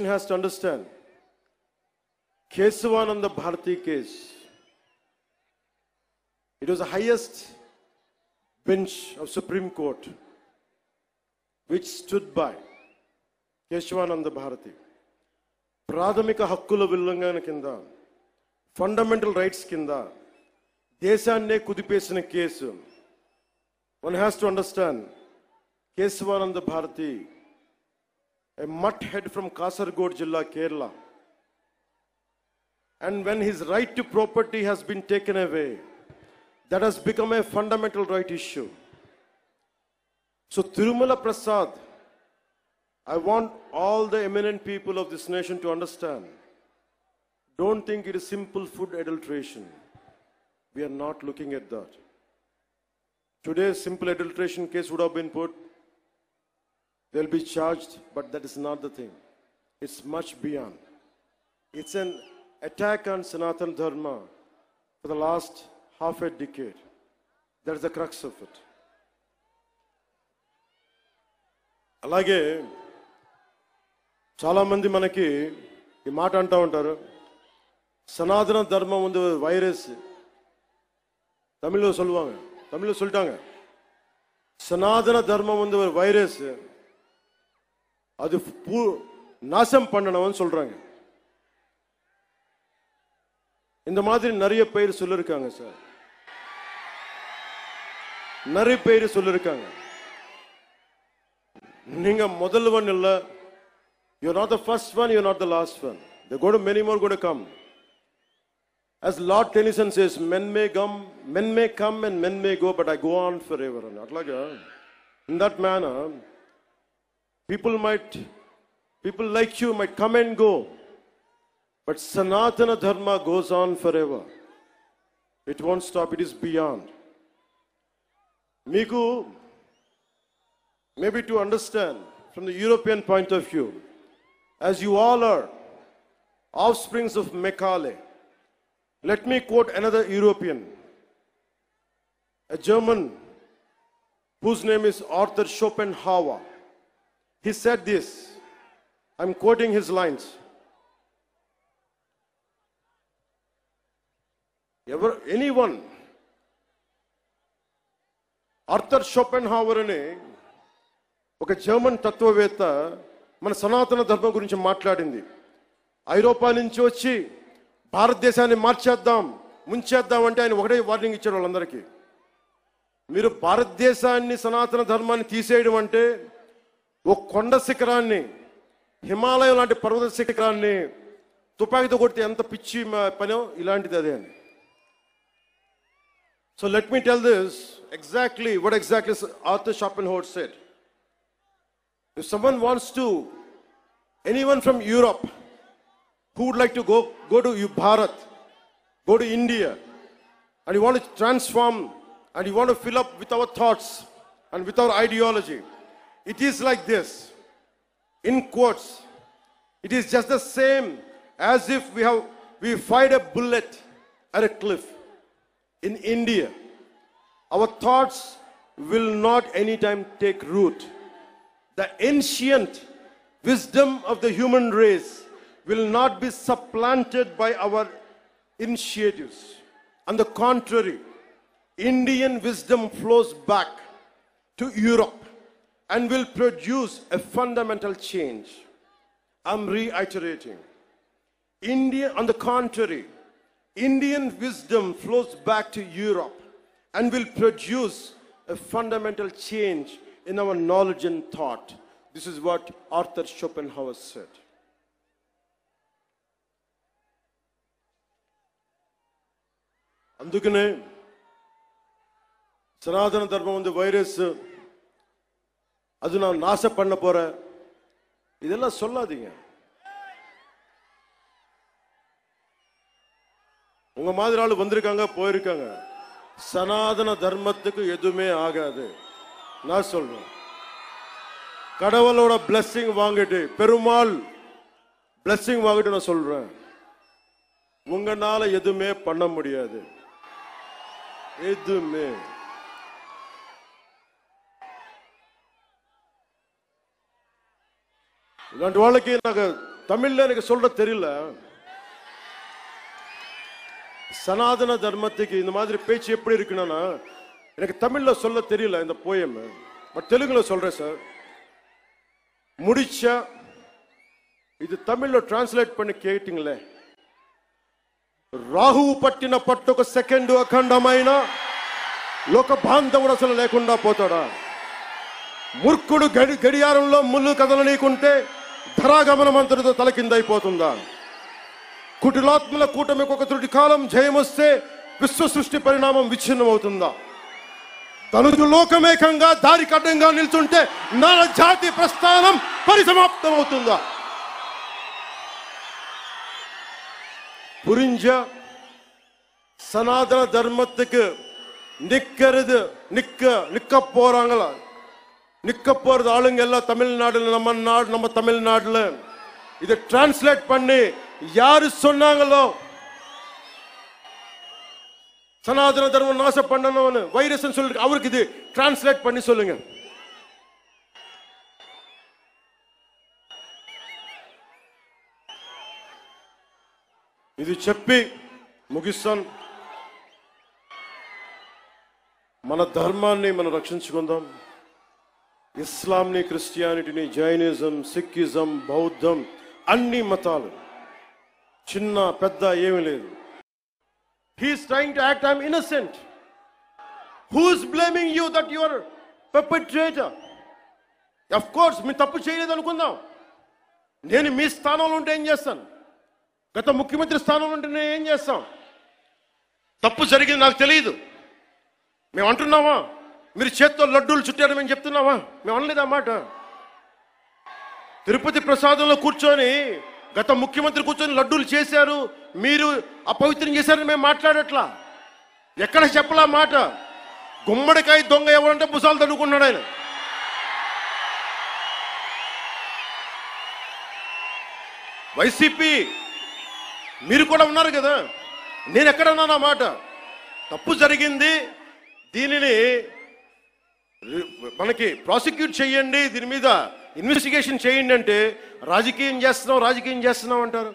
has to understand Kesavananda Bharati case. It was the highest bench of Supreme Court which stood by Kesavananda Bharati. Pradhamika Hakkula Villangana kinda, fundamental rights kinda, Desanne Kudipesina case. One has to understand Kesavananda Bharati, a mutt head from Kasaragod Jilla, Kerala. And when his right to property has been taken away, that has become a fundamental right issue. So Tirumala Prasad, I want all the eminent people of this nation to understand, don't think it is simple food adulteration. We are not looking at that. Today's simple adulteration case would have been put, they'll be charged, but that is not the thing. It's much beyond. It's an attack on Sanatana Dharma for the last half a decade. That's the crux of it. అలాగే చాలా మంది మనకి ఈ మాట అంటూ ఉంటారు, సనాతన ధర్మం வந்து వైరస్. தமிழ்ல சொல்லுவாங்க, தமிழ்ல சொல்லிட்டாங்க, சனாதன தர்மம் வந்து ஒரு வைரஸ், அது நாசம் பண்ணணும்னு சொல்றாங்க. இந்த மாதிரி நிறைய பேர் சொல்லிருக்காங்க சார், நிறைய பேர் சொல்லிருக்காங்க. நீங்க முதல்வன் இல்ல, you're not the first one, you're not the last one. There are many more going to come. As Lord Tennyson says, men may come and men may go, but I go on forever. In that manner, people like you might come and go, but Sanatana Dharma goes on forever. It won't stop, it is beyond. Miku, maybe to understand from the European point of view, as you all are offsprings of Macaulay, let me quote another European, a German whose name is Arthur Schopenhauer. He said this, I'm quoting his lines. Anyone, Arthur Schopenhauer అనే ఒక German తత్వవేత్త మన సనాతన ధర్మం గురించి మాట్లాడింది. ఐరోపా నుంచి వచ్చి భారతదేశాన్ని మార్చేద్దాం, ముంచేద్దాం అంటే ఆయన ఒకటే వార్నింగ్ ఇచ్చారు వాళ్ళందరికీ. మీరు భారతదేశాన్ని సనాతన ధర్మాన్ని తీసేయడం అంటే ఒక కొండ శిఖరాన్ని, హిమాలయం లాంటి పర్వత శిఖరాన్ని తుపాకీతో కొడితే ఎంత పిచ్చి పనో ఇలాంటిది అదే అని. So let me tell this exactly, what exactly Arthur Schopenhauer said. If someone wants to, anyone from Europe who would like to go to Bharat, go to India, and you want to transform, and you want to fill up with our thoughts and with our ideology, it is like this, in quotes, it is just the same as if we fired a bullet at a cliff. In India, our thoughts will not anytime take root. The ancient wisdom of the human race will not be supplanted by our initiatives. On the contrary, Indian wisdom flows back to Europe and will produce a fundamental change. I'm reiterating. On the contrary, Indian wisdom flows back to Europe and will produce a fundamental change in our knowledge and thought. This is what Arthur Schopenhauer said. అందుకనే సనాతన ధర్మం ఉంది virus, அது நான் நாச பண்ண போறேன், இதெல்லாம் சொல்லாதீங்க. உங்க மாதிரி ஆளு வந்திருக்காங்க, போயிருக்காங்க. சனாதன தர்மத்துக்கு எதுவுமே ஆகாது. நான் சொல்றேன், கடவுளோட பிளெஸிங் வாங்கிட்டு, பெருமாள் பிளெஸிங் வாங்கிட்டு நான் சொல்றேன், உங்களால எதுவுமே பண்ண முடியாது. எதுவுமே. ఇలాంటి వాళ్ళకి నాకు தமிழ்ல எனக்கு சொல்ற தெரியல. சனாதன தர்மத்துக்கு இந்த மாதிரி பேச்சு எப்படி இருக்குன்னா எனக்கு தமிழ்ல சொல்ல தெரியல இந்த போயம். பட் தெலுங்குல சொல்றேன் சார். முடிச்சா ఇది తమిళ్లో ట్రాన్స్లేట్ పని కేటింగ్లే. రాహువు పట్టిన పట్టొక సెకండ్ అఖండమైన లోక బాంధవుడు అసలు లేకుండా పోతాడా? మూర్ఖుడు గడియారంలో ముళ్ళు కదలనీకుంటే ధరాగమనం అంతటితో తలకిందైపోతుందా? కుటిలాత్మల కూటమికి ఒక త్రుటి కాలం జయమొస్తే విశ్వ సృష్టి పరిణామం విచ్ఛిన్నమవుతుందా? తనుజు లోకమేకంగా దారి కడ్డంగా నిల్చుంటే నర జాతి ప్రస్థానం పరిసమాప్తం అవుతుందా? புரிஞ்ச சனாதன தர்மத்துக்கு நிக்கிறது நிக்க போறாங்களா? நிக்க போறது ஆளுங்க எல்லாம் தமிழ்நாடுல, நம்ம தமிழ்நாடுல இதை டிரான்ஸ்லேட் பண்ணி யாரு சொன்னாங்களோ சனாதன தர்மம் நாசம் பண்ணணும்னு வைரஸ் சொல்லி அவருக்கு இது டிரான்ஸ்லேட் பண்ணி சொல்லுங்க. ఇది చెప్పి ముగిస్తాను. మన ధర్మాన్ని మనం రక్షించుకుందాం. ఇస్లాంని, క్రిస్టియానిటీని, జైనిజం, సిక్కిజం, బౌద్ధం అన్ని మతాలు చిన్న పెద్ద ఏమీ లేదు. He's trying to act I'm innocent. Who is blaming you that you are perpetrator? Of course మీరు తప్పు చేయలేదు అనుకుందాం. నేను మీ స్థానంలో ఉంటే ఏం చేస్తాను? గత ముఖ్యమంత్రి స్థానంలో ఉంటే నేను ఏం చేస్తాం? తప్పు జరిగింది నాకు తెలియదు మేము అంటున్నావా? మీరు చేత్తో లడ్డూలు చుట్టారు మేము చెప్తున్నావా? మేము అనలేదు ఆ మాట. తిరుపతి ప్రసాదంలో కూర్చొని గత ముఖ్యమంత్రి కూర్చొని లడ్డూలు చేశారు, మీరు అపవిత్రం చేశారని మేము మాట్లాడట్లా. ఎక్కడ చెప్పలా మాట. గుమ్మడికాయ దొంగ ఎవరంటే భుజాలు తడుకున్నాడు ఆయన. వైసీపీ మీరు కూడా ఉన్నారు కదా. నేను ఎక్కడన్నా మాట తప్పు జరిగింది, దీనిని మనకి ప్రాసిక్యూట్ చేయండి, దీని మీద ఇన్వెస్టిగేషన్ చేయండి అంటే రాజకీయం చేస్తున్నాం అంటారు.